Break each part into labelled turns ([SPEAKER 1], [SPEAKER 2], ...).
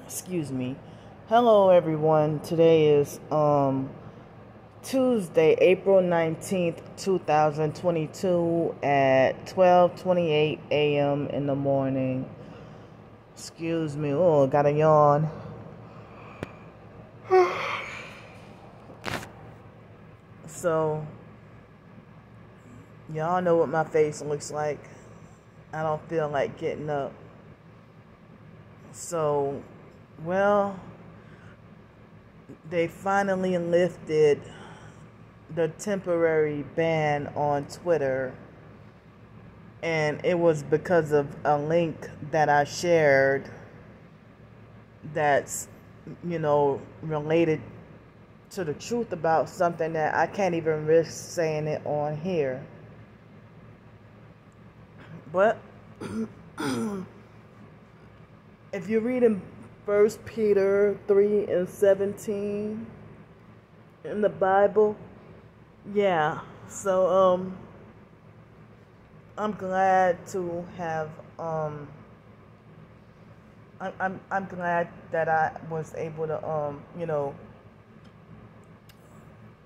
[SPEAKER 1] Excuse me. Hello everyone. Today is Tuesday, April 19th, 2022 at 12:28 a.m. in the morning. Excuse me. Oh, got a yawn. So, y'all know what my face looks like. I don't feel like getting up. So, well, they finally lifted the temporary ban on Twitter, and it was because of a link that I shared that's, related to the truth about something that I can't even risk saying it on here. But if you're reading 1 Peter 3:17 in the Bible, yeah. So I'm glad to have I'm glad that I was able to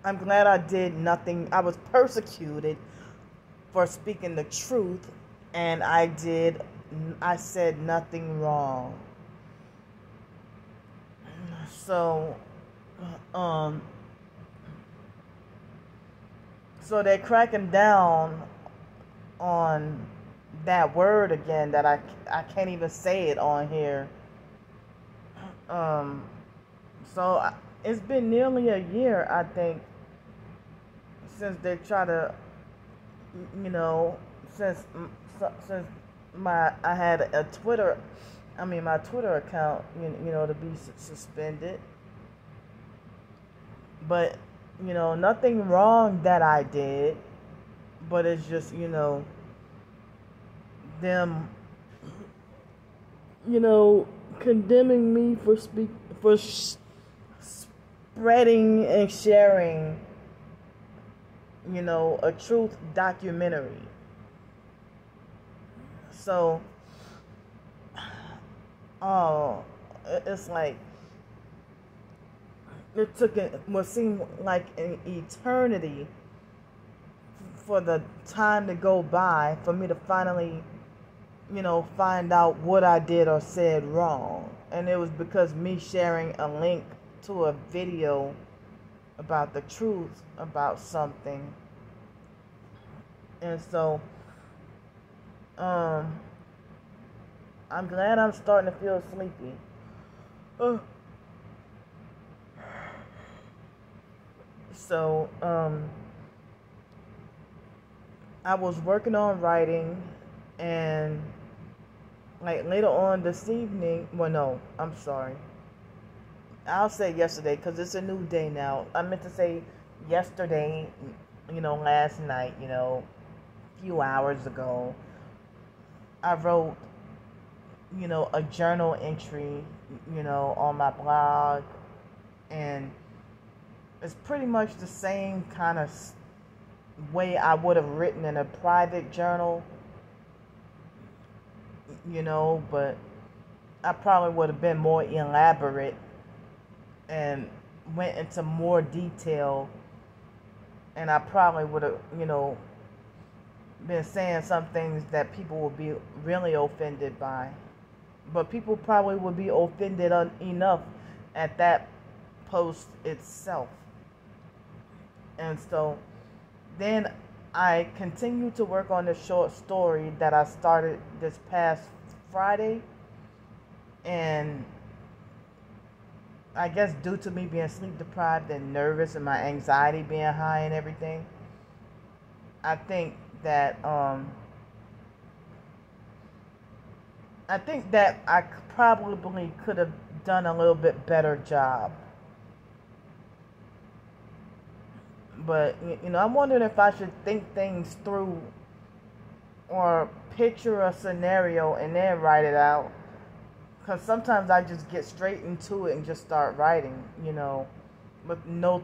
[SPEAKER 1] I'm glad I did nothing. I was persecuted for speaking the truth, and I said nothing wrong. So so they're cracking down on that word again that I can't even say it on here. So it's been nearly a year, I think, since they try to, since I had a my Twitter account, to be suspended. But, nothing wrong that I did, but it's just, them, condemning me for spreading and sharing, a truth documentary. So, it's like, it took what seemed like an eternity for the time to go by for me to finally, find out what I did or said wrong. And it was because me sharing a link to a video about the truth about something. And so, I'm glad I'm starting to feel sleepy. So, I was working on writing, and like later on this evening, well, no, I'm sorry. I'll say yesterday because it's a new day now. I meant to say yesterday, last night, a few hours ago. I wrote, a journal entry, on my blog, and it's pretty much the same kind of way I would have written in a private journal, but I probably would have been more elaborate and went into more detail, and I probably would have, been saying some things that people would be really offended by. But people probably would be offended enough at that post itself. And so then I continued to work on the short story that I started this past Friday. And I guess due to me being sleep deprived and nervous and my anxiety being high and everything, I think that I probably could have done a little bit better job. But, I'm wondering if I should think things through or picture a scenario and then write it out. Because sometimes I just get straight into it and just start writing, with no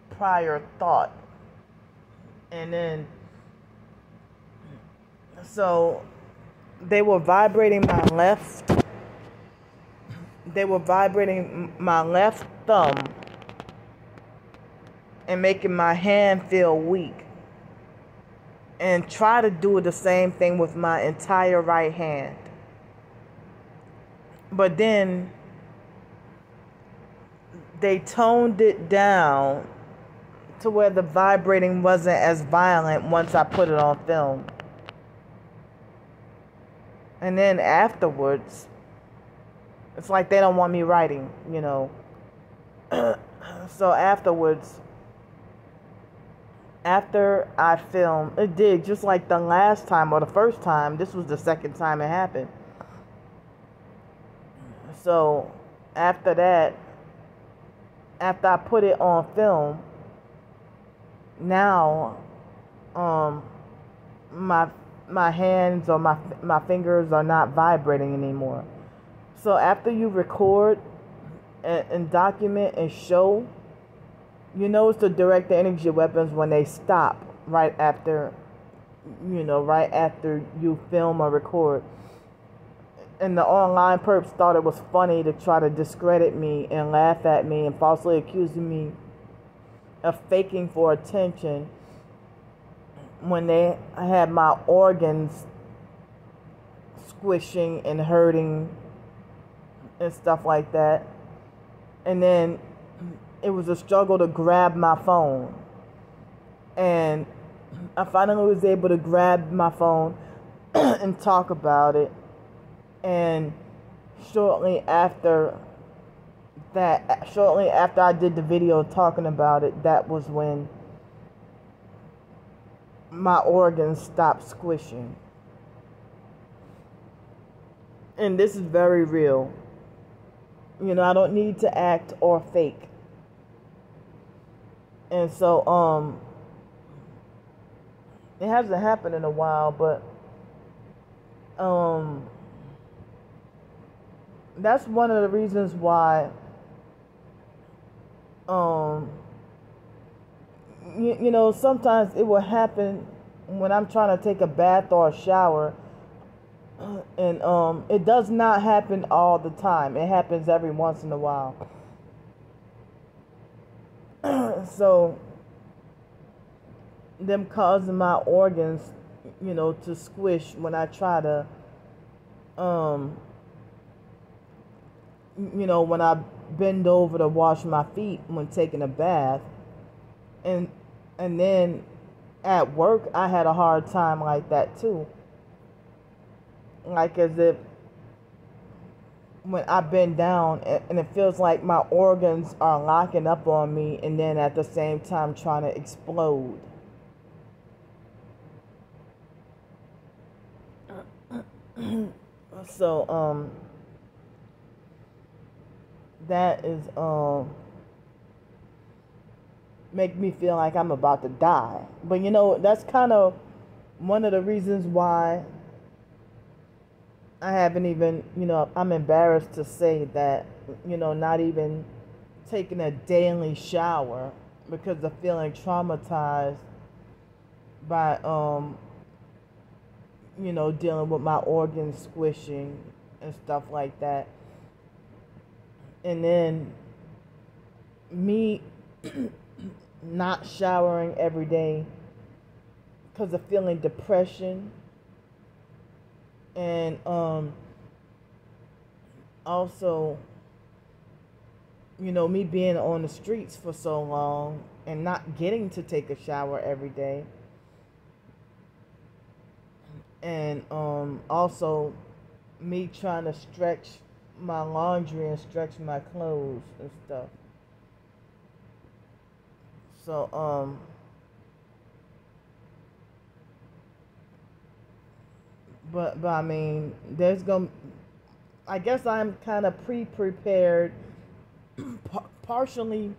[SPEAKER 1] prior thought. And then, so they were vibrating my left. They were vibrating my left thumb and making my hand feel weak. And try to do the same thing with my entire right hand. But then they toned it down to where the vibrating wasn't as violent once I put it on film. And then afterwards, it's like they don't want me writing, you know. So afterwards, after I filmed, it did just like the last time or the first time. This was the second time it happened. So after that, after I put it on film, now my hands or my fingers are not vibrating anymore. So after you record and document and show, you notice the direct energy weapons when they stop right after, right after you film or record. And the online perps thought it was funny to try to discredit me and laugh at me and falsely accusing me of faking for attention when they had my organs squishing and hurting and stuff like that. And then it was a struggle to grab my phone. And I finally was able to grab my phone and talk about it. And shortly after I did the video talking about it, that was when my organs stopped squishing. And this is very real. I don't need to act or fake. And so, it hasn't happened in a while, but, that's one of the reasons why, sometimes it will happen when I'm trying to take a bath or a shower, and, it does not happen all the time. It happens every once in a while. So, them causing my organs, to squish when I try to, when I bend over to wash my feet when taking a bath. And then at work, I had a hard time like that too. Like as if when I bend down and it feels like my organs are locking up on me and then at the same time trying to explode. So, that is, make me feel like I'm about to die. But that's kind of one of the reasons why I haven't even, I'm embarrassed to say that, not even taking a daily shower because of feeling traumatized by, dealing with my organs squishing and stuff like that. And then me not showering every day because of feeling depression. And also, me being on the streets for so long and not getting to take a shower every day. And also me trying to stretch my laundry and stretch my clothes and stuff. So, but I mean, I guess I'm kind of pre-prepared, partially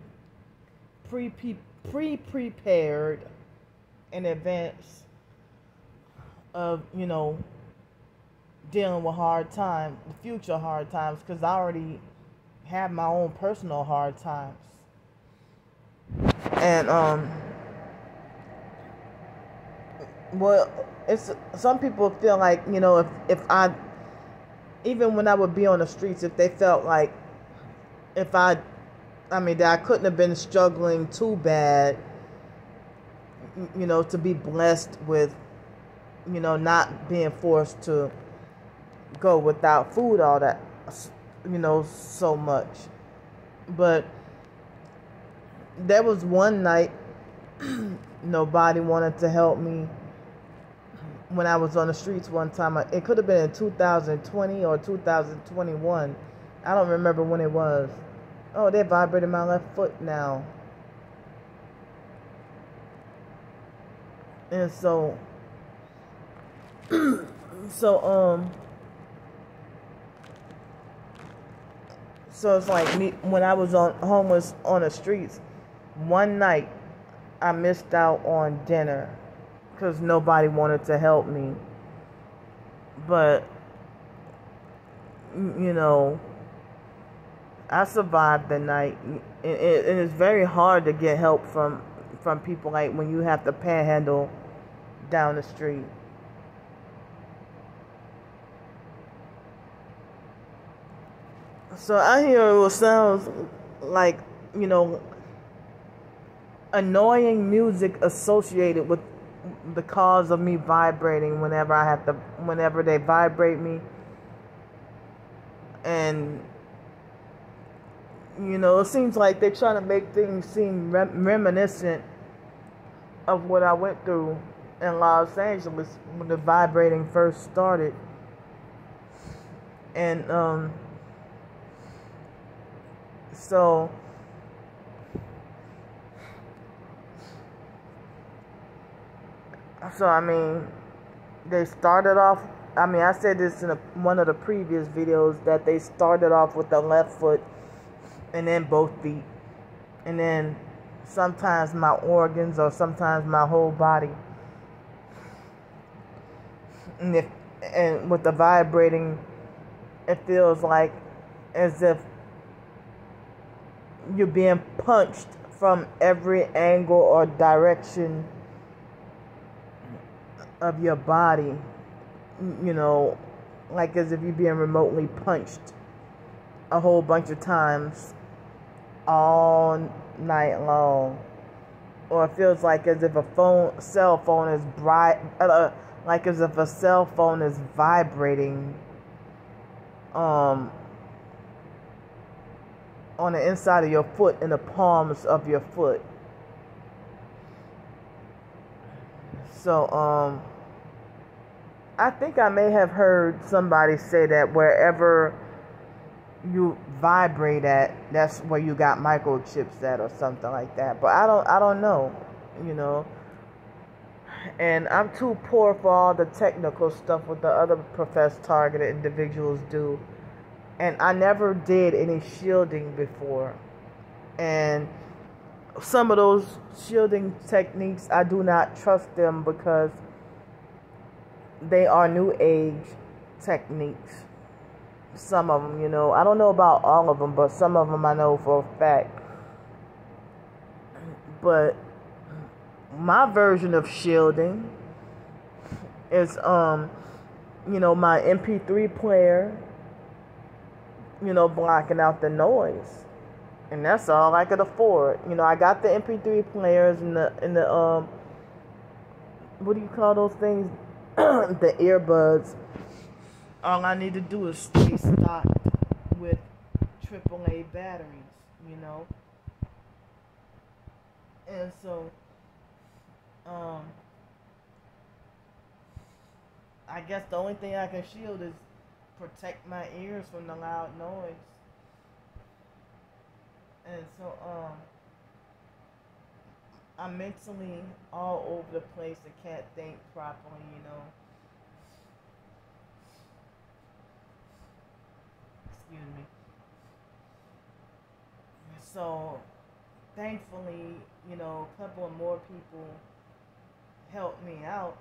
[SPEAKER 1] pre-prepared in advance of, dealing with future hard times, because I already have my own personal hard times. And, well, it's some people feel like, you know, if I, even when I would be on the streets, if they felt like if I mean, that I couldn't have been struggling too bad, you know, to be blessed with, you know, not being forced to go without food all that, you know, so much. But there was one night nobody wanted to help me when I was on the streets one time. It could have been in 2020 or 2021. I don't remember when it was. Oh, they vibrated my left foot now. And so so so it's like me when I was on homeless on the streets. One night I missed out on dinner because nobody wanted to help me. But you know, I survived the night. And it's very hard to get help from people, like when you have to panhandle down the street. So I hear it sounds like, you know, annoying music associated with the cause of me vibrating whenever they vibrate me. And you know, it seems like they're trying to make things seem reminiscent of what I went through in Los Angeles when the vibrating first started. And so I mean, they started off, I mean, I said this in one of the previous videos, that they started off with the left foot and then both feet, and then sometimes my organs or sometimes my whole body. And with the vibrating, it feels like as if you're being punched from every angle or direction of your body, you know, like as if you're being remotely punched a whole bunch of times all night long. Or it feels like as if a cell phone is like as if a cell phone is vibrating on the inside of your foot, in the palms of your foot. So I think I may have heard somebody say that wherever you vibrate at, that's where you got microchips at, or something like that. But I don't know, you know. And I'm too poor for all the technical stuff what the other professed targeted individuals do. And I never did any shielding before. And some of those shielding techniques, I do not trust them because they are new age techniques. Some of them, you know. I don't know about all of them, but some of them I know for a fact. But my version of shielding is, you know, my MP3 player, you know, blocking out the noise. And that's all I could afford. You know, I got the MP3 players and the what do you call those things? The earbuds. All I need to do is stay stocked with AAA batteries, you know. And so, I guess the only thing I can shield is protect my ears from the loud noise. And so, I'm mentally all over the place and can't think properly, you know. Excuse me. So, thankfully, you know, a couple of more people helped me out.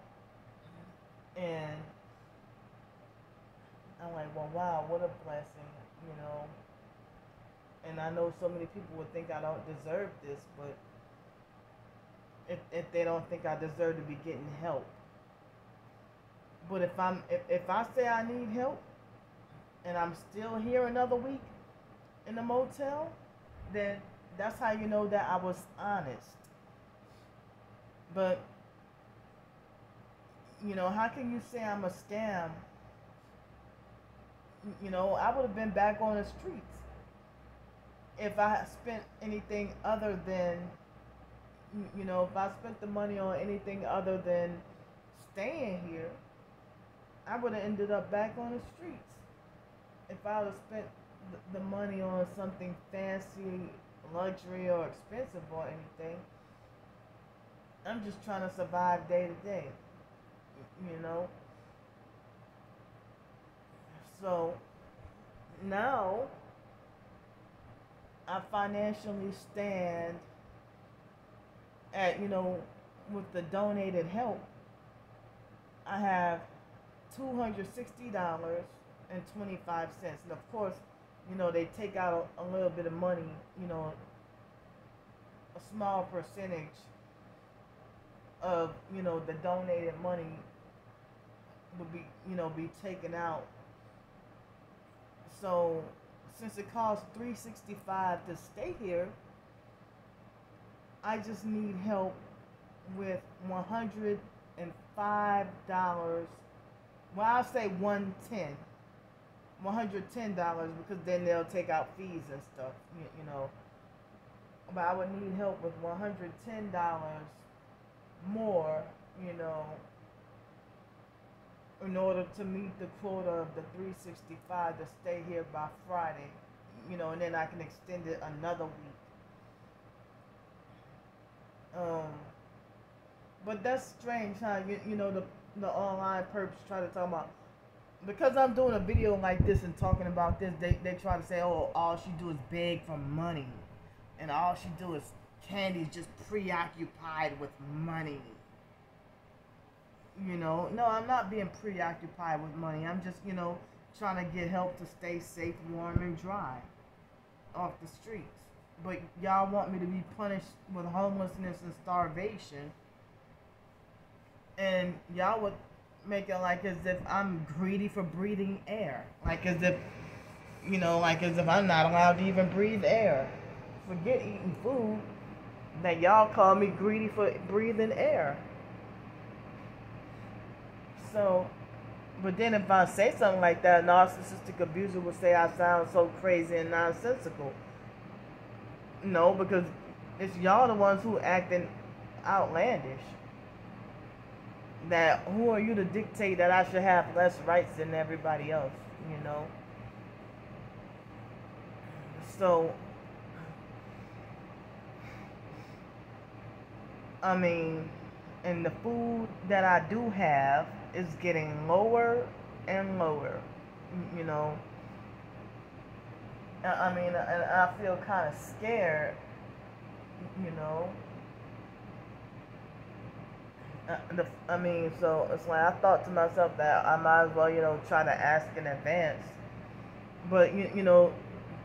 [SPEAKER 1] And I'm like, well, wow, what a blessing, you know. And I know so many people would think I don't deserve this, but if they don't think I deserve to be getting help, But if I say I need help and I'm still here another week in the motel, then that's how you know that I was honest. But how can you say I'm a scam? I would have been back on the streets if I spent anything other than, if I spent the money on anything other than staying here, I would have ended up back on the streets. If I would have spent the money on something fancy, luxury, or expensive or anything, I'm just trying to survive day to day, So now I financially stand at, with the donated help, I have $260.25. And of course, they take out a little bit of money, a small percentage of, the donated money would be taken out. So since it costs $365 to stay here, I just need help with $105. Well, I'll say $110 because then they'll take out fees and stuff, But I would need help with $110 more, in order to meet the quota of the $365 to stay here by Friday, and then I can extend it another week. But that's strange, huh? The online perps try to talk about, because I'm doing a video like this and talking about this, they try to say, oh, all she do is beg for money, and all she do is Candy's just preoccupied with money. No, I'm not being preoccupied with money. I'm just, trying to get help to stay safe, warm, and dry off the streets. But y'all want me to be punished with homelessness and starvation, and y'all would make it like as if I'm greedy for breathing air, like as if I'm not allowed to even breathe air. Forget eating food, that y'all call me greedy for breathing air. So, but then if I say something like that, a narcissistic abuser would say I sound so crazy and nonsensical. No, because it's y'all the ones who acting outlandish. That who are you to dictate that I should have less rights than everybody else, So, I mean, and the food that I do have is getting lower and lower, I mean, and I feel kind of scared, so it's like I thought to myself that I might as well, try to ask in advance. But,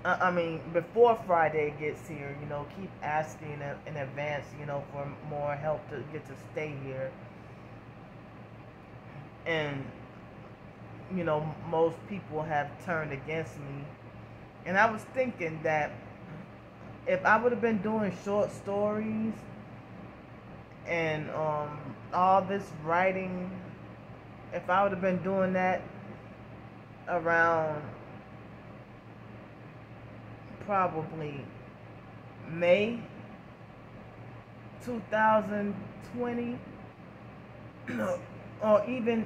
[SPEAKER 1] I mean, before Friday gets here, keep asking in advance, for more help to get to stay here. And, most people have turned against me. And I was thinking that if I would have been doing short stories and all this writing, if I would have been doing that around probably May 2020 or even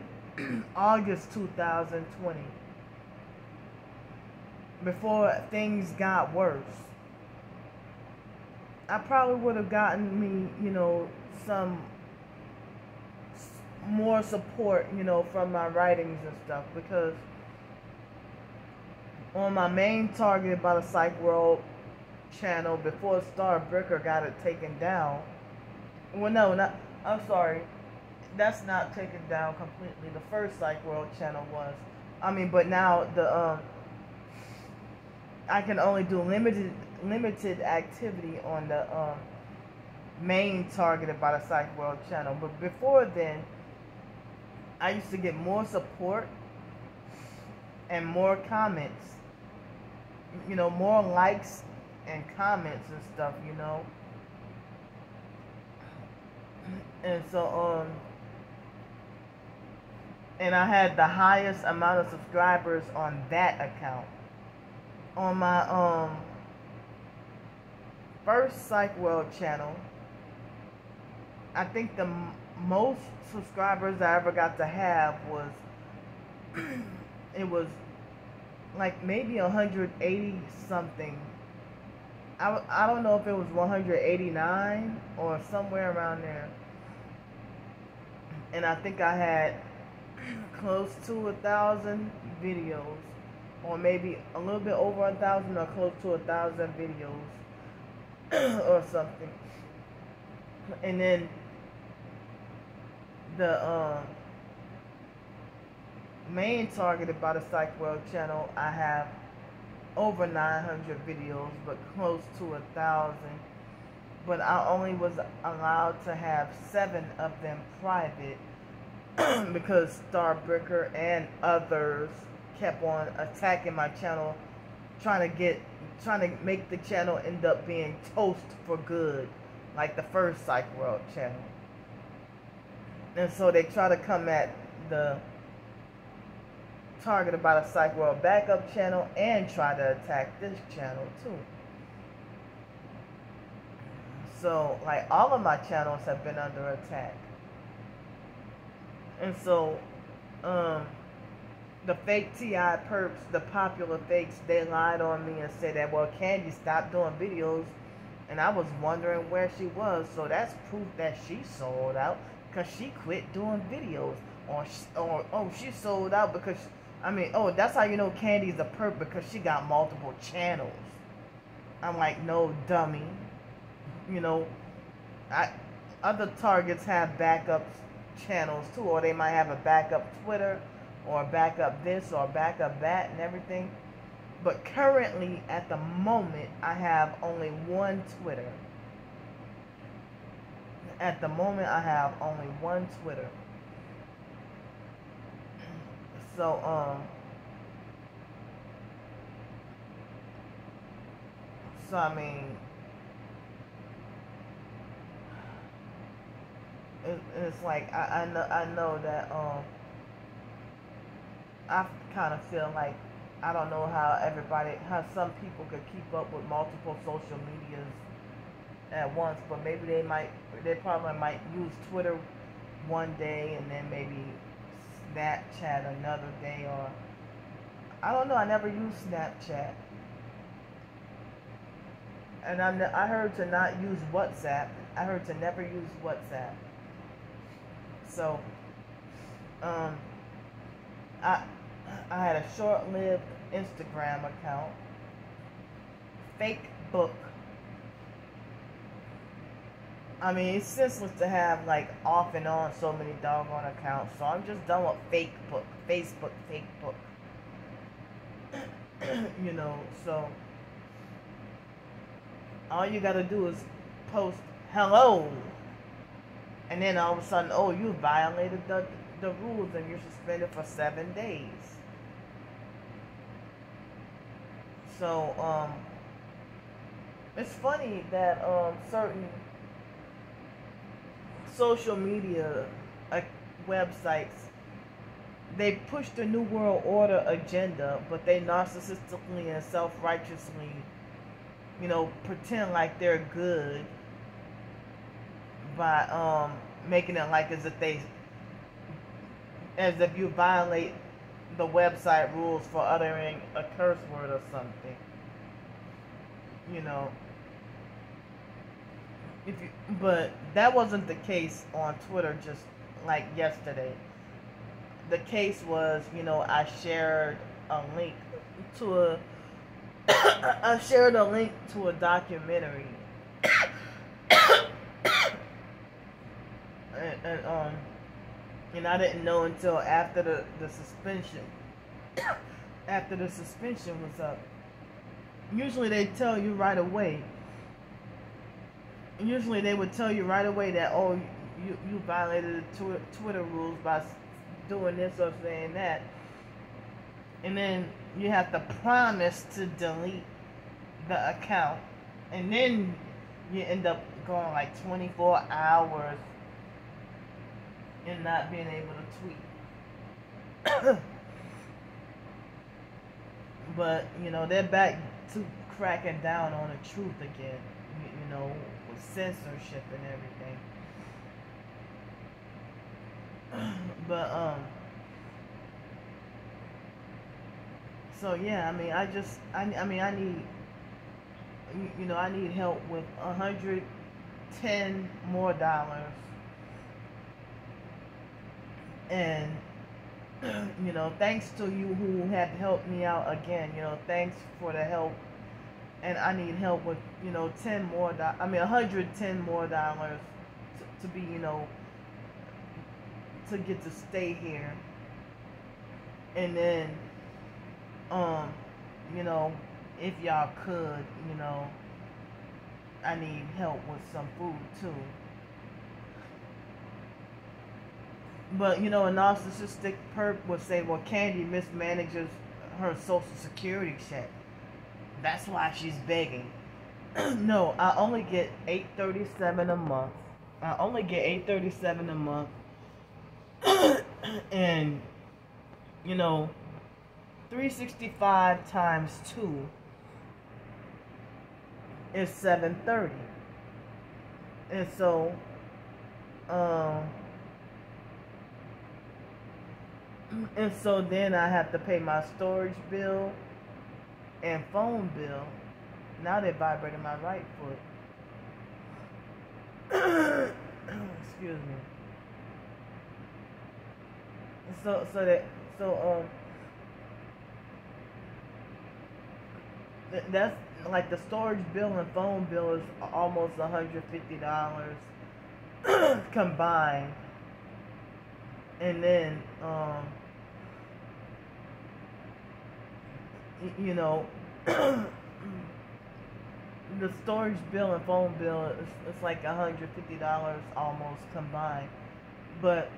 [SPEAKER 1] August 2020, before things got worse, I probably would have gotten me, some more support, from my writings and stuff, because on my main target by the PsychWorld channel, before Starbricker got it taken down, well, no, not, I'm sorry, that's not taken down completely. The first PsychWorld channel was, but now the I can only do limited activity on the main targeted by the PsychWorld channel. But before then, I used to get more support and more comments, more likes and comments and stuff, and so and I had the highest amount of subscribers on that account. On my first Psych World channel, I think the most subscribers I ever got to have was it was like maybe 180 something. I don't know if it was 189 or somewhere around there. And I think I had close to 1,000 videos, or maybe a little bit over 1,000 or close to 1,000 videos or something. And then the main targeted by the Psych World channel, I have over 900 videos, but close to 1,000. But I only was allowed to have 7 of them private because Starbreaker and others kept on attacking my channel, trying to make the channel end up being toast for good, like the first Psych World channel. And so they try to come at the targeted by the Psych World backup channel and try to attack this channel too. So, like, all of my channels have been under attack. And so, the fake TI perps, the popular fakes, they lied on me and said that, well, Candy stopped doing videos, and I was wondering where she was. So that's proof that she sold out, because she quit doing videos. Or she sold out because, that's how you know Candy's a perp, because she got multiple channels. I'm like, no, dummy. Other targets have backup channels too, or they might have a backup Twitter, or a backup this, or a backup that, and everything. But currently, at the moment, I have only one Twitter. At the moment, I have only one Twitter. So, it's like I know that I kind of feel like I don't know how some people could keep up with multiple social medias at once, but maybe they probably might use Twitter one day and then maybe Snapchat another day, or I don't know. I never used Snapchat. And I heard to not use WhatsApp. I heard to never use WhatsApp. So, I had a short-lived Instagram account. Fake book. It's senseless to have like off and on so many doggone accounts. So I'm just done with fake book. Facebook, fake book. So all you gotta do is post hello, and then all of a sudden, oh, you violated the rules and you're suspended for 7 days. So it's funny that certain social media websites, they push the New World Order agenda, but they narcissistically and self-righteously, pretend like they're good by making it like as if you violate the website rules for uttering a curse word or something. But that wasn't the case on Twitter just like yesterday. The case was, I shared a link to a documentary. And I didn't know until after the suspension. After the suspension was up. Usually they tell you right away. Usually they would tell you right away that, oh, you violated the Twitter rules by doing this or saying that. And then you have to promise to delete the account. And then you end up going like 24 hours and not being able to tweet. But, you know, they're back to cracking down on the truth again, you know, with censorship and everything. But, so yeah, I mean, I need, you know, I need help with $110 more. And, you know, thanks to you who have helped me out again, you know, thanks for the help. And I need help with, you know, $110 more to be, you know, to get to stay here. And then, you know, if y'all could, you know, I need help with some food too. But, you know, a narcissistic perp would say, well, Candy mismanages her social security check. That's why she's begging. No, I only get $837 a month. I only get $837 a month. And, you know, 365 times 2 is 730. And so, then I have to pay my storage bill and phone bill. Now they're vibrating my right foot. Excuse me. That's like the storage bill and phone bill is almost $150 combined. And then, you know, the storage bill and phone bill is like $150 almost combined. But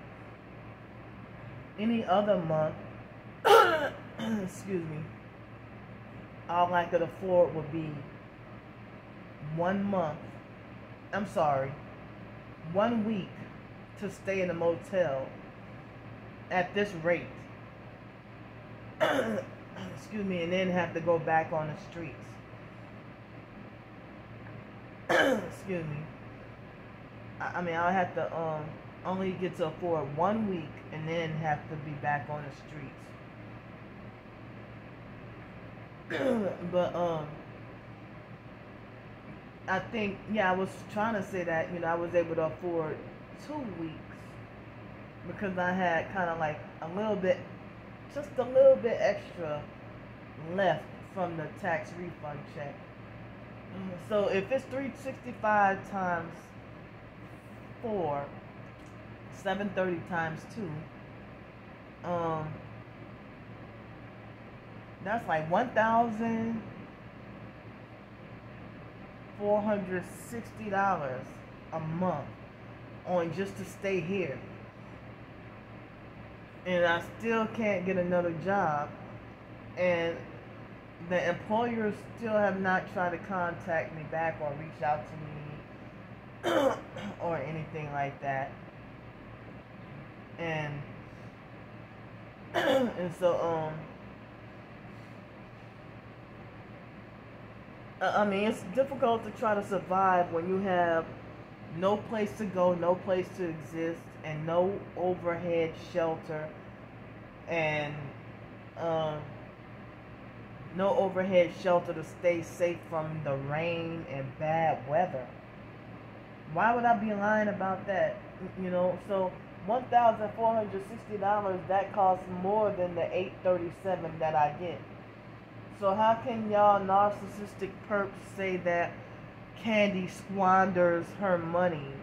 [SPEAKER 1] any other month, excuse me, all I could afford would be 1 week to stay in a motel at this rate. Excuse me, and then have to go back on the streets. Excuse me. I mean, I'll have to only get to afford 1 week and then have to be back on the streets. But I think, yeah, I was trying to say that, you know, I was able to afford 2 weeks because I had kind of like just a little bit extra left from the tax refund check. So if it's 365 times 4, 730 times 2, that's like $1,460 a month on just to stay here. And I still can't get another job. And the employers still have not tried to contact me back or reach out to me or anything like that. And so I mean, it's difficult to try to survive when you have no place to go, no place to exist, and no overhead shelter, and no overhead shelter to stay safe from the rain and bad weather. Why would I be lying about that? You know, so $1,460, that costs more than the $837 that I get. So how can y'all narcissistic perps say that Candy squanders her money,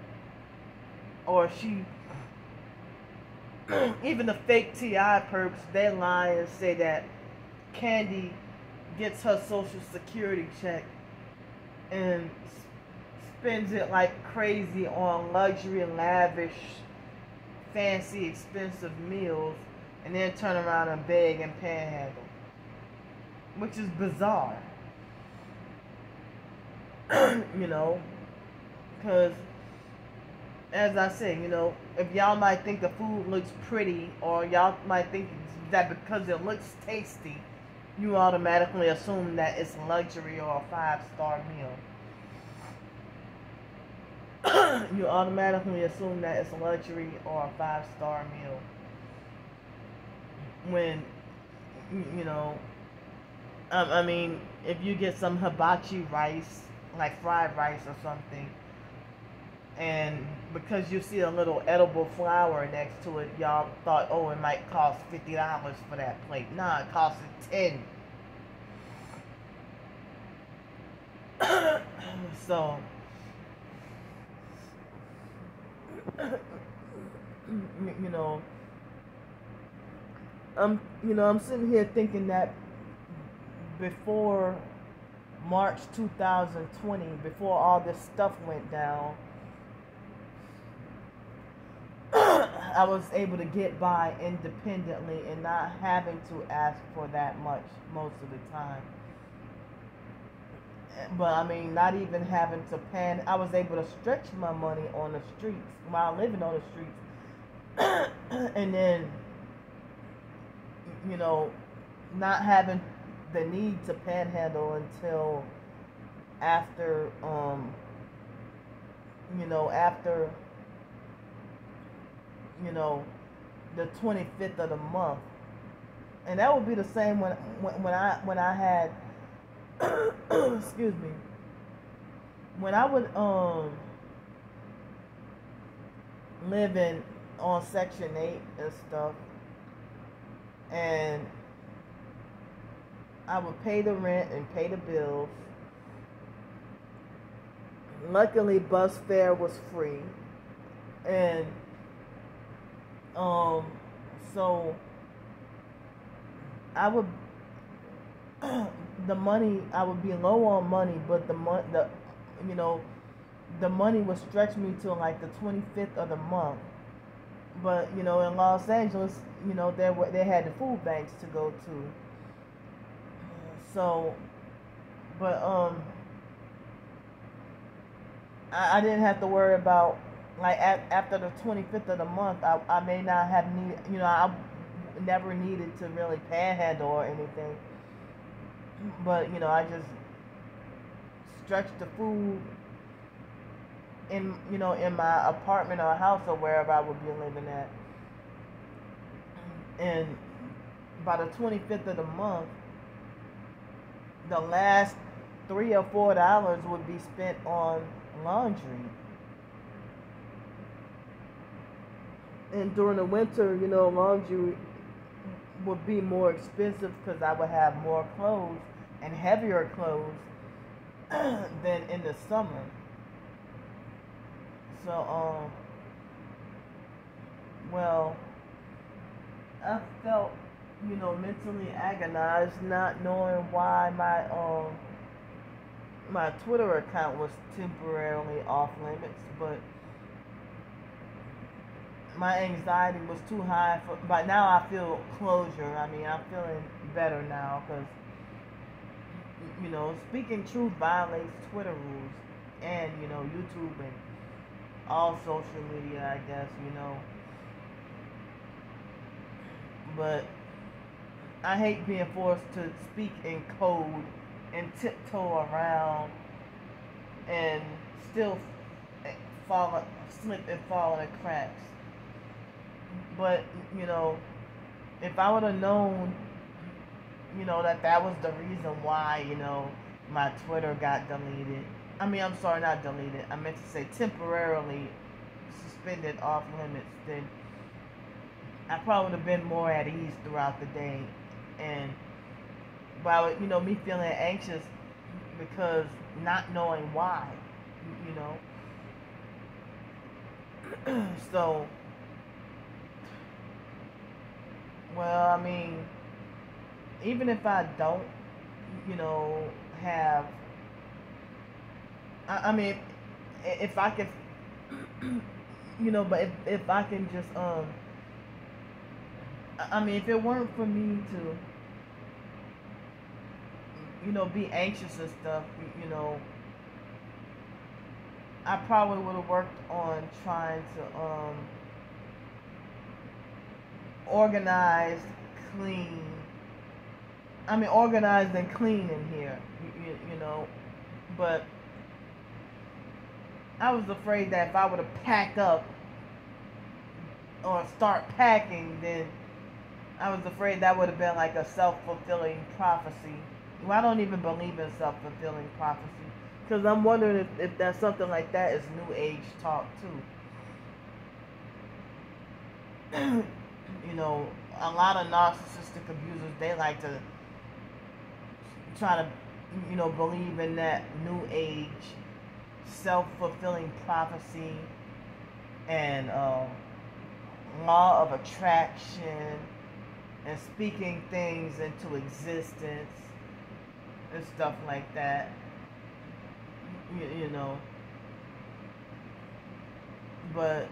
[SPEAKER 1] or she, even the fake TI perps, they lie and say that Candy gets her social security check and spends it like crazy on luxury and lavish fancy, expensive meals and then turn around and beg and panhandle, which is bizarre. You know, because as I said, you know, if y'all might think the food looks pretty, or y'all might think that because it looks tasty, you automatically assume that it's luxury or a 5-star meal. You automatically assume that it's luxury or a 5-star meal. When, you know, I mean, if you get some hibachi rice, like fried rice or something, and because you see a little edible flower next to it, y'all thought, oh, it might cost $50 for that plate. Nah, it costed $10. So, you know, I'm sitting here thinking that before March 2020, before all this stuff went down, I was able to get by independently and not having to ask for that much most of the time. But I mean, not even having to I was able to stretch my money on the streets while living on the streets. And then, you know, not having the need to panhandle until after, the 25th of the month. And that would be the same when I had excuse me, when I would live on Section 8 and stuff, and I would pay the rent and pay the bills. Luckily, bus fare was free, and so I would I would be low on money, but the money would stretch me to like the 25th of the month. But in Los Angeles, they had the food banks to go to. So, but I didn't have to worry about, like, after the 25th of the month, I may not have I never needed to really panhandle or anything. But, I just stretched the food in my apartment or house or wherever I would be living at. And by the 25th of the month, the last $3 or $4 would be spent on laundry. And during the winter, laundry would be more expensive because I would have more clothes and heavier clothes than in the summer. So, well, I felt, mentally agonized, not knowing why my Twitter account was temporarily off limits, but my anxiety was too high but now I feel closure. I mean, I'm feeling better now because, speaking truth violates Twitter rules and, YouTube and all social media, I guess, But I hate being forced to speak in code and tiptoe around and still slip and fall in the cracks. But, if I would have known, that was the reason why, my Twitter got deleted. I mean, I'm sorry, not deleted. I meant to say temporarily suspended off limits, then I probably would have been more at ease throughout the day. But, me feeling anxious because not knowing why, So, well, I mean, even if I don't, have, I mean, if I could, but if I can just, I mean, if it weren't for me to, be anxious and stuff, I probably would have worked on trying to, organize, clean. I mean, organized and clean in here, but I was afraid that if I were to pack up or start packing, then I was afraid that would have been like a self-fulfilling prophecy. Well, I don't even believe in self-fulfilling prophecy, because I'm wondering if that's something like that is New Age talk too. A lot of narcissistic abusers, they like to try to, believe in that New Age self-fulfilling prophecy and law of attraction and speaking things into existence and stuff like that. But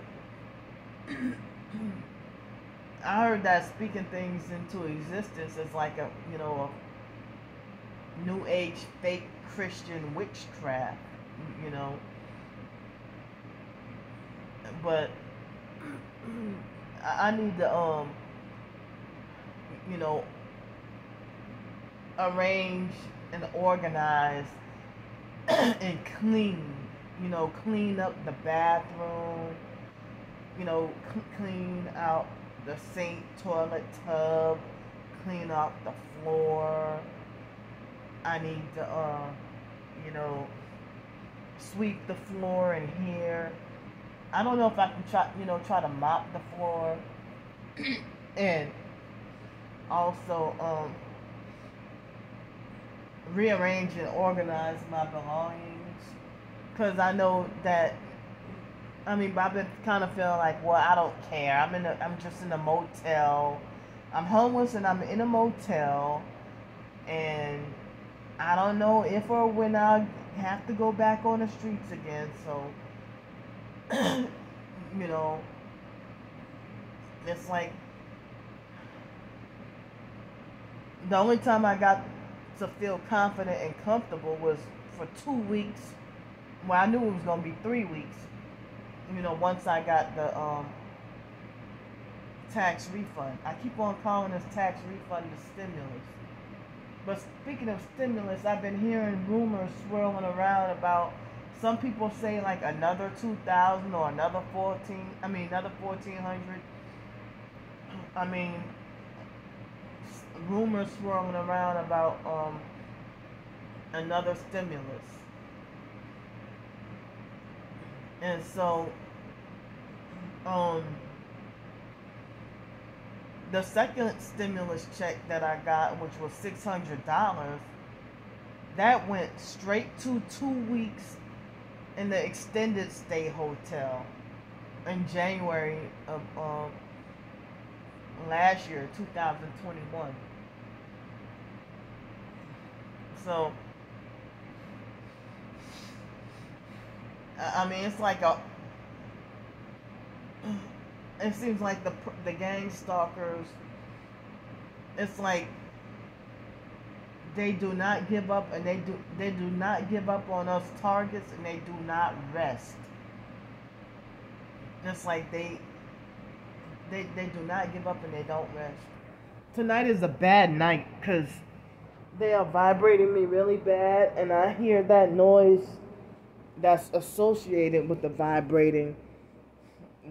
[SPEAKER 1] I heard that speaking things into existence is like a New Age fake Christian witchcraft, but I need to arrange and organize and clean, clean up the bathroom, clean out the sink, toilet, tub, clean up the floor. I need to, sweep the floor in here. I don't know if I can try to mop the floor and also, rearrange and organize my belongings, because I know that, I've been kind of feeling like, well, I don't care. I'm just in a motel. I'm homeless and I'm in a motel, and I don't know if or when I'll have to go back on the streets again. So, it's like the only time I got to feel confident and comfortable was for 2 weeks. Well, I knew it was going to be 3 weeks. Once I got the tax refund. I keep on calling this tax refund the stimulus. But speaking of stimulus, I've been hearing rumors swirling around about, some people say like another 2,000 or another 1,400. Rumors swirling around about another stimulus. And so the second stimulus check that I got, which was $600, that went straight to 2 weeks in the extended stay hotel in January of last year, 2021. So, it's like it seems like the gang stalkers, it's like they do not give up, and they do not give up on us targets, and they do not rest. Just like they do not give up and they don't rest. Tonight is a bad night because they are vibrating me really bad, and I hear that noise that's associated with the vibrating,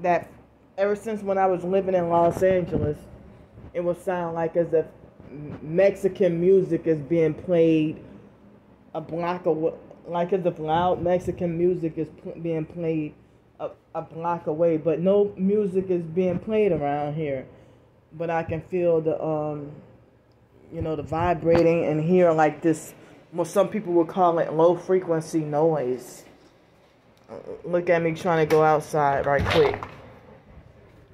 [SPEAKER 1] that ever since when I was living in Los Angeles, it would sound like as if Mexican music is being played a block away, like as if loud Mexican music is being played a block away, but no music is being played around here. But I can feel the the vibrating and hear like this, what some people would call it low frequency noise. Look at me trying to go outside right quick.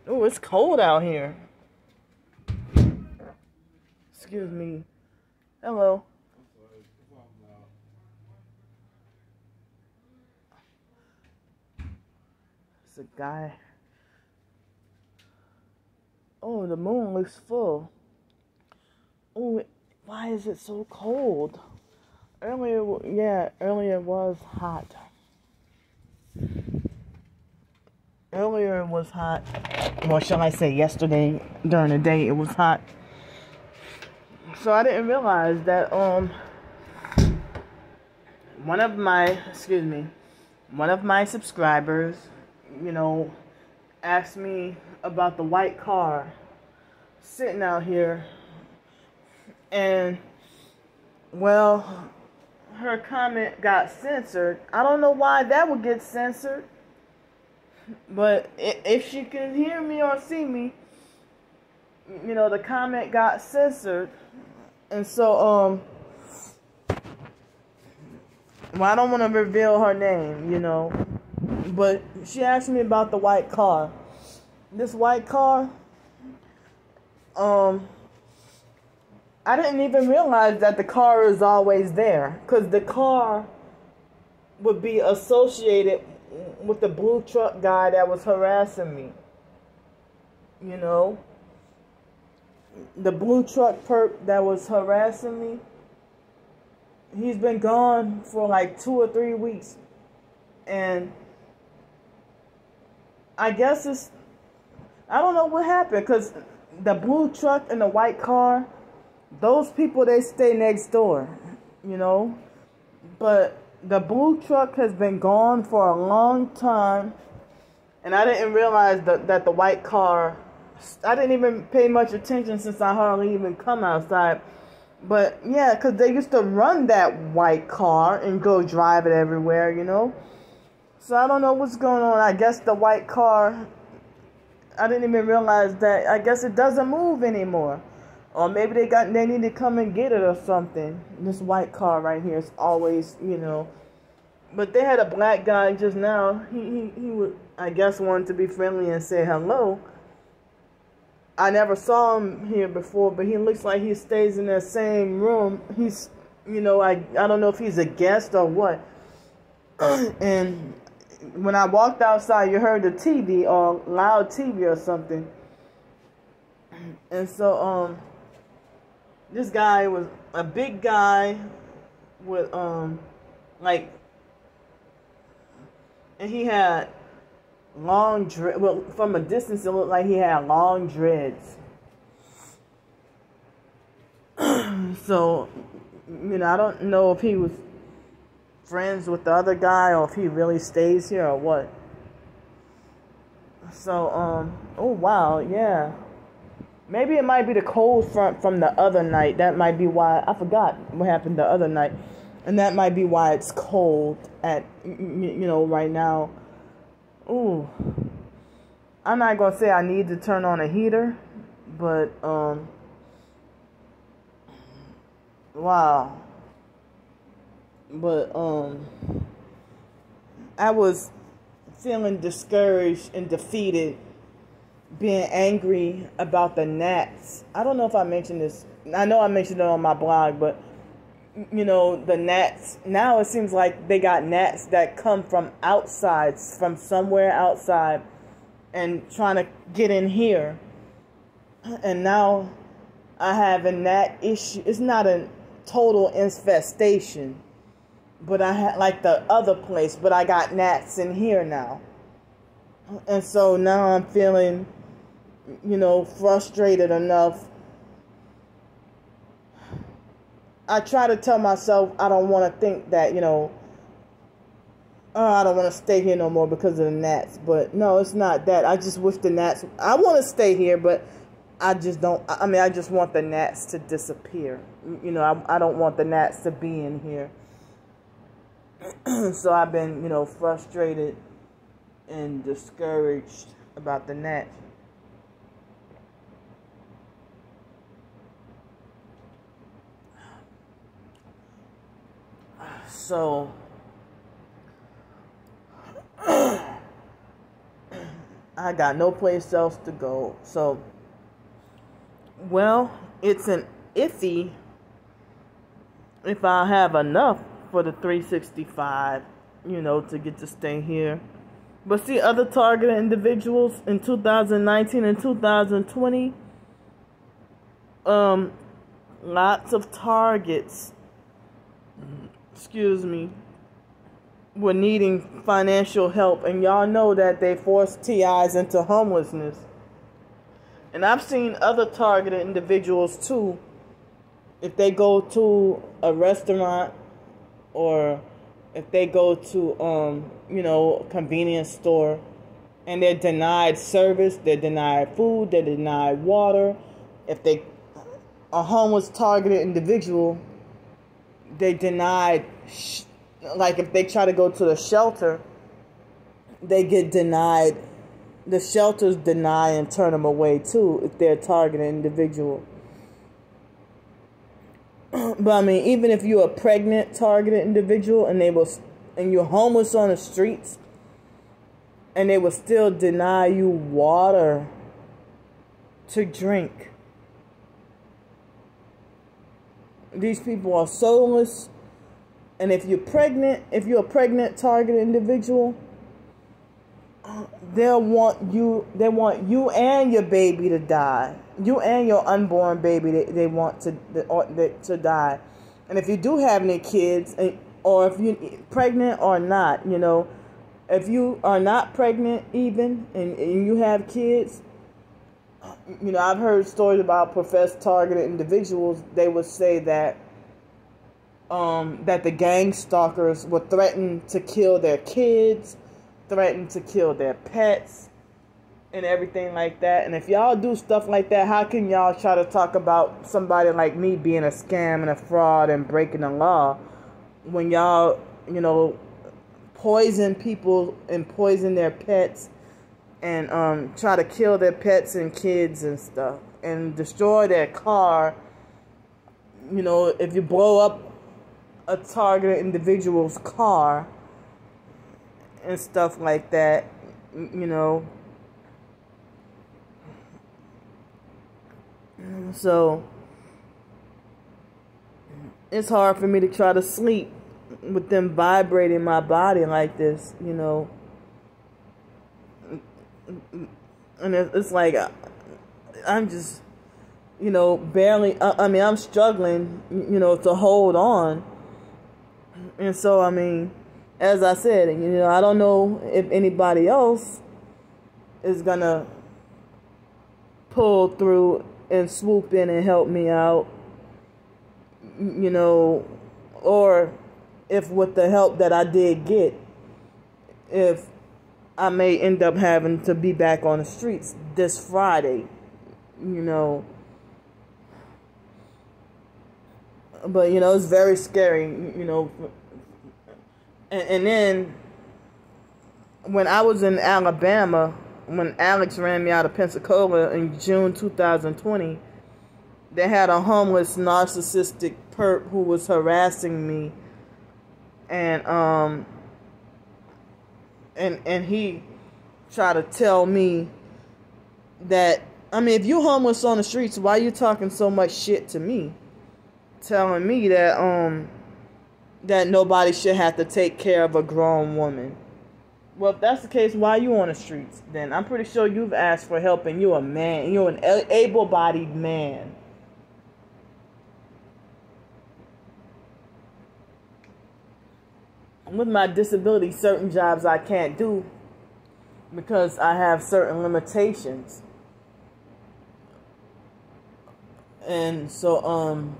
[SPEAKER 1] Oh, it's cold out here. Excuse me. Hello. It's a guy Oh, the moon looks full. Oh, why is it so cold? Earlier it was hot. Earlier it was hot. Well, shall I say yesterday during the day it was hot. So I didn't realize that one of my subscribers, asked me about the white car sitting out here. And, well, her comment got censored. I don't know why that would get censored. But if she can hear me or see me, the comment got censored. And so, I don't want to reveal her name, But she asked me about the white car. This white car, I didn't even realize that the car is always there. Because the car would be associated with the blue truck guy that was harassing me. The blue truck perp that was harassing me. He's been gone for like 2 or 3 weeks. And I guess I don't know what happened. Because the blue truck and the white car, those people, they stay next door, But the blue truck has been gone for a long time. And I didn't realize that the white car, I didn't even pay much attention since I hardly even come outside. But yeah, because they used to run that white car and go drive it everywhere, So I don't know what's going on. I guess the white car, I didn't even realize that. I guess it doesn't move anymore. Or maybe they need to come and get it or something. This white car right here is always, But they had a black guy just now. He would, I guess, wanted to be friendly and say hello. I never saw him here before, but he looks like he stays in that same room. He's, I don't know if he's a guest or what. And when I walked outside, you heard the TV or loud TV or something. And so, this guy was a big guy with, and he had long dreads. Well, from a distance, it looked like he had long dreads. So, I don't know if he was friends with the other guy or if he really stays here or what. So, oh wow, yeah. Maybe it might be the cold front from the other night. That might be why. I forgot what happened the other night. And that might be why it's cold at, right now. Ooh. I'm not going to say I need to turn on a heater. But, wow. But, I was feeling discouraged and defeated, being angry about the gnats. I don't know if I mentioned this. I know I mentioned it on my blog, but, the gnats. Now it seems like they got gnats that come from outside, from somewhere outside, and trying to get in here. And now I have a gnat issue. It's not a total infestation, but I had like the other place, but I got gnats in here now. And so now I'm feeling, frustrated enough. I try to tell myself I don't want to think that, oh, I don't want to stay here no more because of the gnats. But no, it's not that. I just wish the gnats, I want to stay here, but I just don't. I just want the gnats to disappear. I don't want the gnats to be in here. So I've been, frustrated and discouraged about the gnats. So I got no place else to go. So, well, it's an iffy if I have enough for the 365, to get to stay here. But see, other targeted individuals in 2019 and 2020, lots of targets, were needing financial help. And y'all know that they forced TIs into homelessness. And I've seen other targeted individuals too. If they go to a restaurant, or if they go to, a convenience store, and they're denied service, they're denied food, they're denied water. If they a homeless targeted individual, they denied, like if they try to go to the shelter, they get denied. The shelters deny and turn them away too if they're a targeted individual. But I mean, even if you're a pregnant targeted individual and you're homeless on the streets, and they will still deny you water to drink. These people are soulless. And if you're a pregnant targeted individual, they want you and your baby to die. You and your unborn baby, they want to die. And if you do have any kids, or if you're pregnant or not, if you are not pregnant even, and you have kids, I've heard stories about professed targeted individuals. They would say that the gang stalkers would threaten to kill their kids, threaten to kill their pets, and everything like that. And if y'all do stuff like that, how can y'all try to talk about somebody like me being a scam and a fraud and breaking the law when y'all, poison people and poison their pets and try to kill their pets and kids and stuff and destroy their car? If you blow up a targeted individual's car and stuff like that, So it's hard for me to try to sleep with them vibrating my body like this, And it's like I'm just, barely, I'm struggling, to hold on. And so, as I said, I don't know if anybody else is going to pull through and swoop in and help me out, or if with the help that I did get, if I may end up having to be back on the streets this Friday, But, it's very scary, And then when I was in Alabama, when Alex ran me out of Pensacola in June 2020, they had a homeless narcissistic perp who was harassing me, and he tried to tell me that, if you homeless on the streets, why are you talking so much shit to me? Telling me that that nobody should have to take care of a grown woman. Well, if that's the case, why are you on the streets then? I'm pretty sure you've asked for help and you're a man. You're an able-bodied man. With my disability, certain jobs I can't do because I have certain limitations. And so,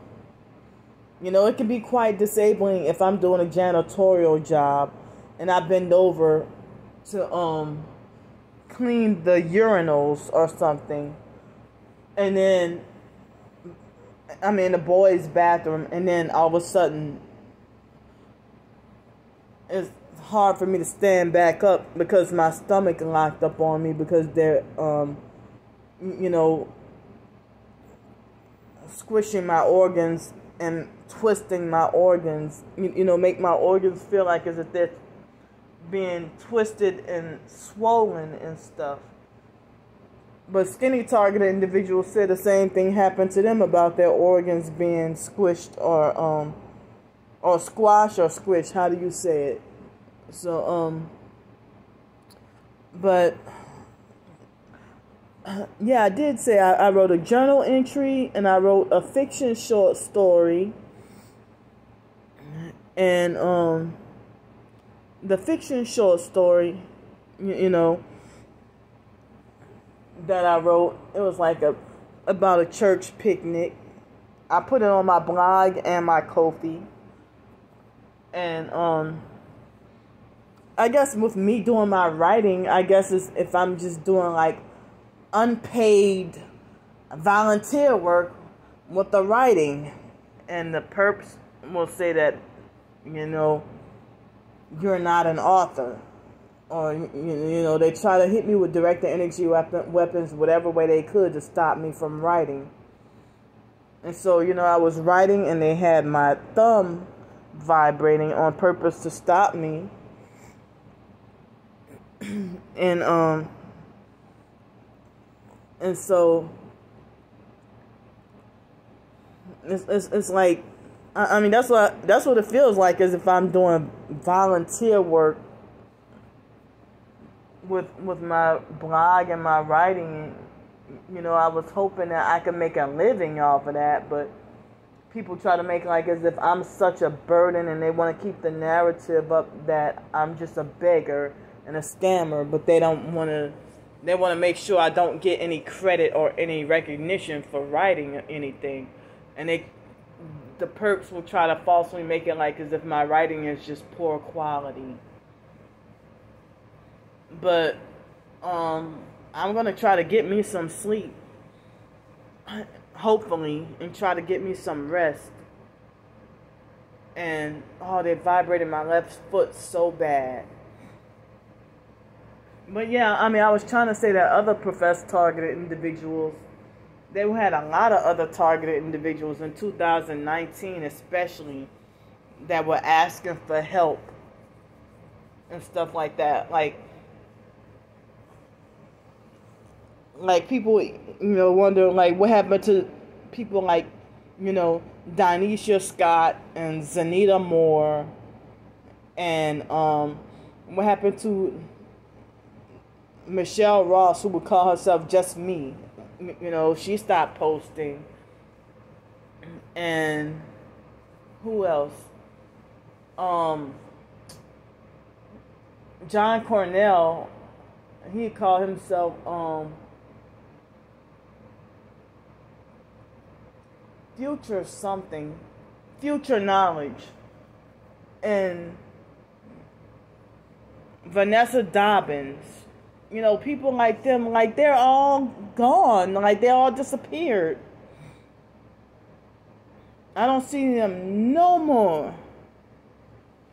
[SPEAKER 1] it can be quite disabling if I'm doing a janitorial job and I bend over to clean the urinals or something, and then I'm in the boys' bathroom, and then all of a sudden it's hard for me to stand back up because my stomach locked up on me because they're squishing my organs and twisting my organs, make my organs feel like as if they're being twisted and swollen and stuff. But skinny targeted individuals said the same thing happened to them about their organs being squished or squash or squish. How do you say it? So, But yeah, I did say I wrote a journal entry, and I wrote a fiction short story. And the fiction short story, you know, that I wrote, it was like about a church picnic. I put it on my blog and my Ko-fi. And I guess with me doing my writing, I guess it's if I'm just doing like unpaid volunteer work with the writing, and the perps will say that, you know, you're not an author, or you know, they try to hit me with directed energy weapons whatever way they could to stop me from writing. And so, you know, I was writing and they had my thumb vibrating on purpose to stop me. And so it's like, I mean, that's what it feels like, as if I'm doing volunteer work with my blog and my writing. You know, I was hoping that I could make a living off of that, but people try to make it like as if I'm such a burden, and they want to keep the narrative up that I'm just a beggar and a scammer, but they want to make sure I don't get any credit or any recognition for writing anything. And the perps will try to falsely make it like as if my writing is just poor quality. But I'm going to try to get me some sleep, hopefully, and try to get me some rest. And they vibrated my left foot so bad. But yeah, I mean, I was trying to say that other professed targeted individuals, they had a lot of other targeted individuals in 2019 especially, that were asking for help and stuff like that. Like people, you know, wonder like what happened to people like, you know, Dinesha Scott and Zanita Moore, and what happened to Michelle Ross, who would call herself Just Me. You know, she stopped posting. And who else? John Cornell, he called himself Future something, Future Knowledge. And Vanessa Dobbins. You know, people like them, like they're all gone, like they all disappeared. I don't see them no more.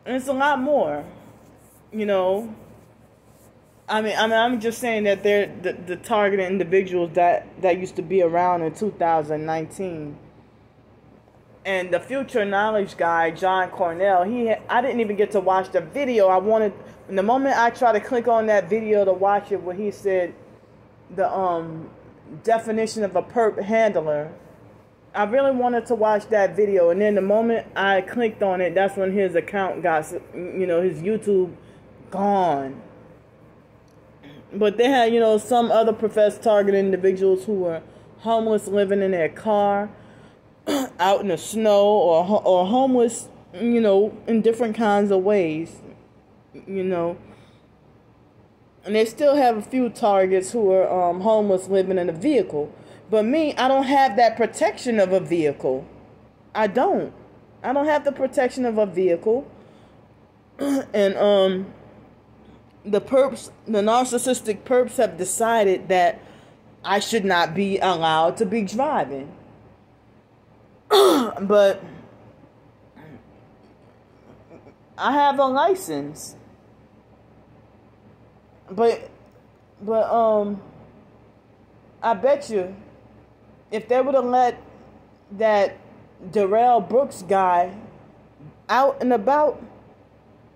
[SPEAKER 1] And it's a lot more, you know. I mean, I'm just saying that they're the targeted individuals that used to be around in 2019. And the Future Knowledge guy, John Cornell, I didn't even get to watch the video. And the moment I tried to click on that video to watch it, where he said the definition of a perp handler, I really wanted to watch that video. And then the moment I clicked on it, that's when his account got, you know, his YouTube gone. But they had, you know, some other professed targeted individuals who were homeless, living in their car, out in the snow, or homeless, you know, in different kinds of ways. You know, and they still have a few targets who are homeless, living in a vehicle. But me, I don't have that protection of a vehicle. I don't have the protection of a vehicle. And the perps, the narcissistic perps, have decided that I should not be allowed to be driving. But I have a license. But I bet you, if they would have let that Darrell Brooks guy out and about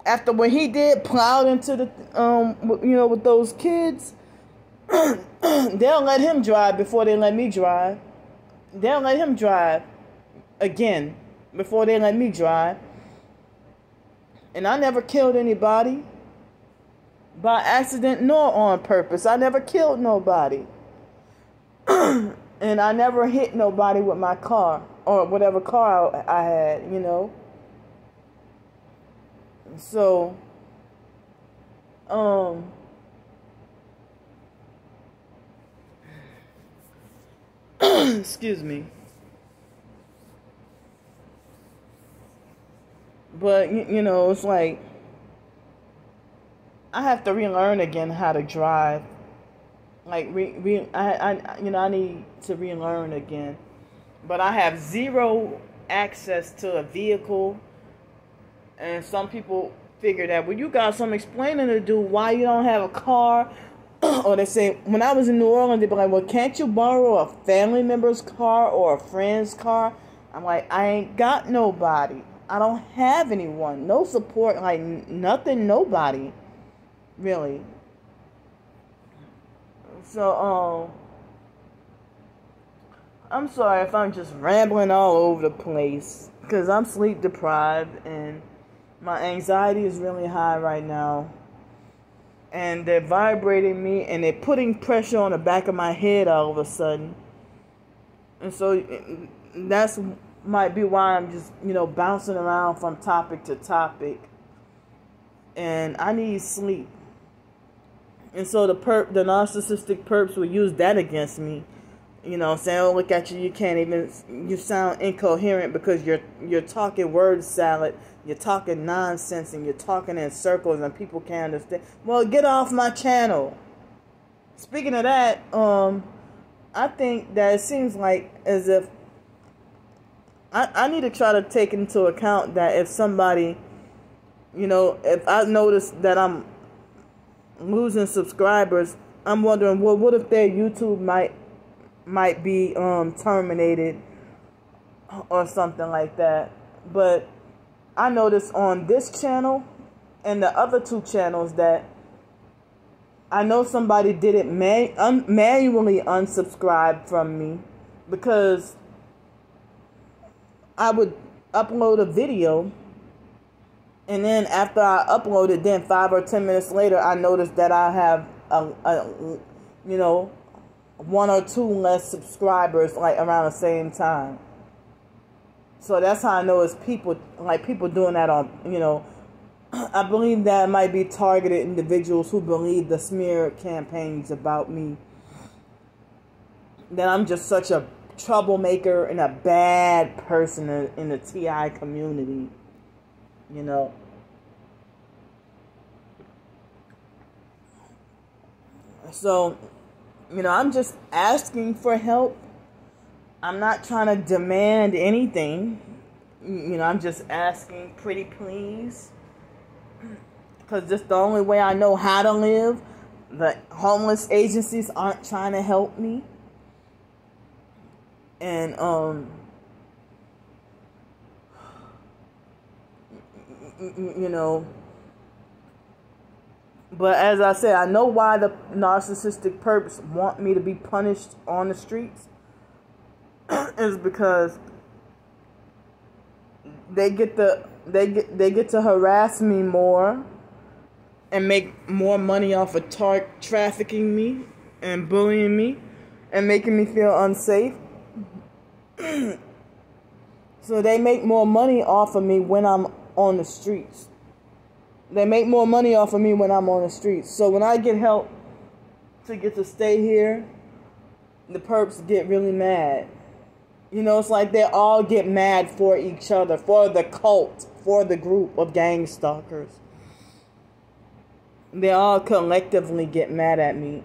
[SPEAKER 1] after what he did, plowed into the you know, with those kids, they'll let him drive before they let me drive. They'll let him drive again before they let me drive. And I never killed anybody. by accident nor on purpose. I never killed nobody. And I never hit nobody with my car or whatever car I had, you know. So, excuse me. But, you know, it's like, I have to relearn again how to drive. Like, I need to relearn again. But I have zero access to a vehicle. And some people figure that, well, you got some explaining to do why you don't have a car. Or they say, when I was in New Orleans, they'd be like, well, can't you borrow a family member's car or a friend's car? I'm like, I ain't got nobody. I don't have anyone. No support, like nothing, nobody. Really. So, I'm sorry if I'm just rambling all over the place. Because I'm sleep deprived and my anxiety is really high right now. And they're vibrating me and they're putting pressure on the back of my head all of a sudden. And so that's might be why I'm just, you know, bouncing around from topic to topic. And I need sleep. And so the narcissistic perps will use that against me. You know, saying, oh, look at you, you sound incoherent because you're talking word salad, you're talking nonsense, and you're talking in circles and people can't understand. Well, get off my channel. Speaking of that, I think that it seems like as if I need to try to take into account that if somebody, you know, if I notice that I'm losing subscribers, I'm wondering, well, what if their YouTube might be terminated or something like that. But I noticed on this channel and the other two channels that I know somebody did it manually unsubscribe from me, because I would upload a video and then after I upload it, then 5 or 10 minutes later, I noticed that I have you know, 1 or 2 less subscribers, like around the same time. So that's how I know it's people doing that on, you know, I believe that might be targeted individuals who believe the smear campaigns about me. That I'm just such a troublemaker and a bad person in the TI community, you know. So, you know, I'm just asking for help. I'm not trying to demand anything. You know, I'm just asking pretty please. Because just the only way I know how to live. The homeless agencies aren't trying to help me. And, you know, but as I said, I know why the narcissistic perps want me to be punished on the streets. Is because they get to harass me more and make more money off of trafficking me and bullying me and making me feel unsafe. So they make more money off of me when I'm on the streets. They make more money off of me when I'm on the streets. So when I get help to stay here, the perps get really mad. You know, it's like they all get mad for each other, for the cult, for the group of gang stalkers. They all collectively get mad at me.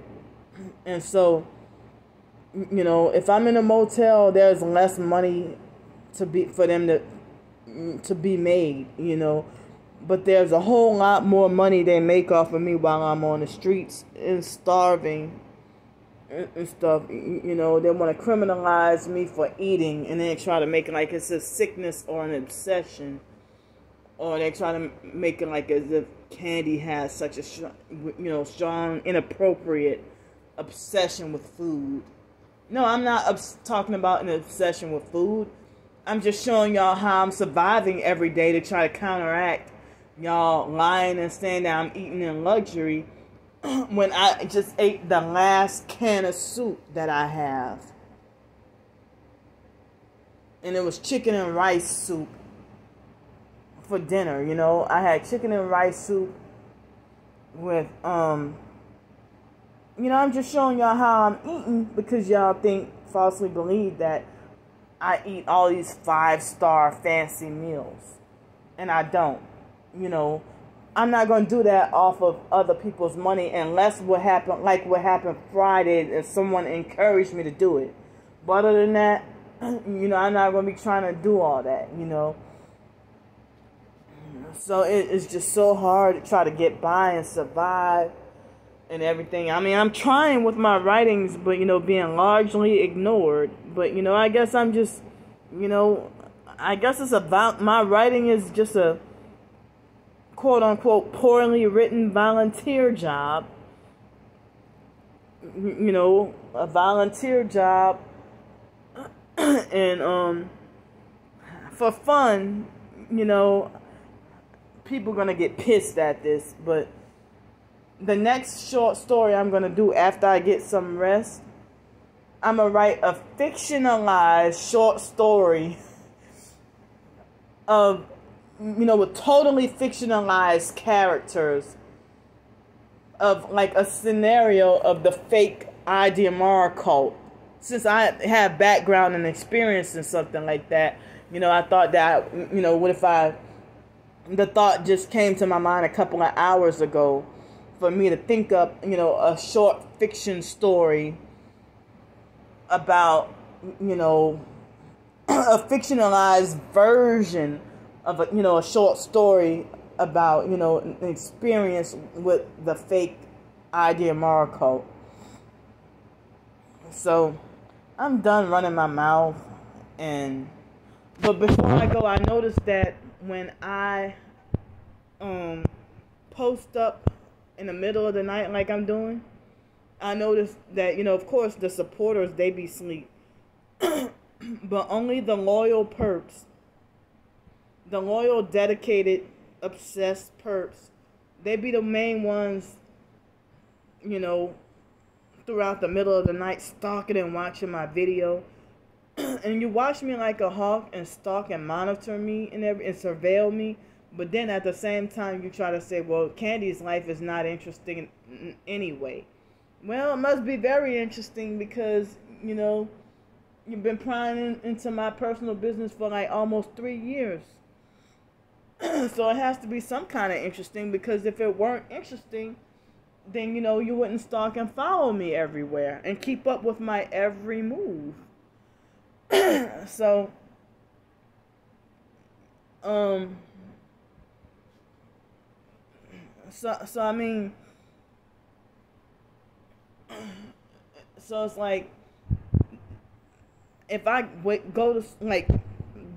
[SPEAKER 1] And so, you know, if I'm in a motel, there's less money for them to be made, you know. But there's a whole lot more money they make off of me while I'm on the streets and starving and stuff. You know, they want to criminalize me for eating and then try to make it like it's a sickness or an obsession. Or they try to make it like as if Candy has such a strong, inappropriate obsession with food. No, I'm not talking about an obsession with food. I'm just showing y'all how I'm surviving every day to try to counteract y'all lying and saying that I'm eating in luxury when I just ate the last can of soup that I have. And it was chicken and rice soup for dinner, you know. I had chicken and rice soup with, you know, I'm just showing y'all how I'm eating because y'all falsely believe that I eat all these 5-star fancy meals. And I don't, you know. I'm not going to do that off of other people's money unless what happened Friday and someone encouraged me to do it. But other than that, you know, I'm not going to be trying to do all that, you know. So it's just so hard to try to get by and survive and everything. I mean, I'm trying with my writings, but, you know, being largely ignored. But, you know, I guess I'm just, you know, I guess it's about, my writing is just a quote-unquote poorly written volunteer job. You know, a volunteer job. And for fun, you know, people are going to get pissed at this. But the next short story I'm going to do after I get some rest, I'm going to write a fictionalized short story of, you know, with totally fictionalized characters of like a scenario of the fake IDMR cult. Since I have background and experience in something like that, you know, I thought that, you know, the thought just came to my mind a couple of hours ago for me to think up, you know, a short fiction story about, you know, a fictionalized version of a, you know, a short story about, you know, an experience with the fake IDMR cult. So I'm done running my mouth, but before I go, I noticed that when I post up in the middle of the night like I'm doing, I noticed that, you know, of course the supporters, they be asleep, but only the loyal perps, the loyal, dedicated, obsessed perps, they be the main ones, you know, throughout the middle of the night stalking and watching my video. And you watch me like a hawk and stalk and monitor me and surveil me, but then at the same time you try to say, well, Candy's life is not interesting anyway. Well, it must be very interesting because, you know, you've been prying into my personal business for like almost 3 years. So it has to be some kind of interesting, because if it weren't interesting, then, you know, you wouldn't stalk and follow me everywhere and keep up with my every move. So, I mean, so it's like, if I go to, like,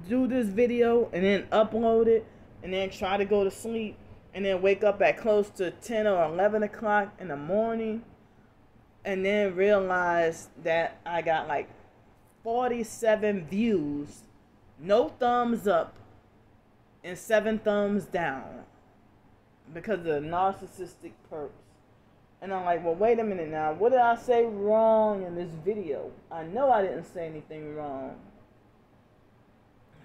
[SPEAKER 1] do this video and then upload it and then try to go to sleep and then wake up at close to 10 or 11 o'clock in the morning and then realize that I got like 47 views, no thumbs up, and 7 thumbs down because of the narcissistic perps. And I'm like, well, wait a minute now. What did I say wrong in this video? I know I didn't say anything wrong.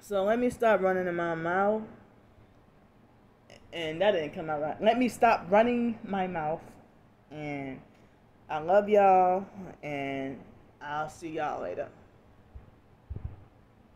[SPEAKER 1] So let me stop running in my mouth. And that didn't come out right. Let me stop running my mouth. And I love y'all. And I'll see y'all later.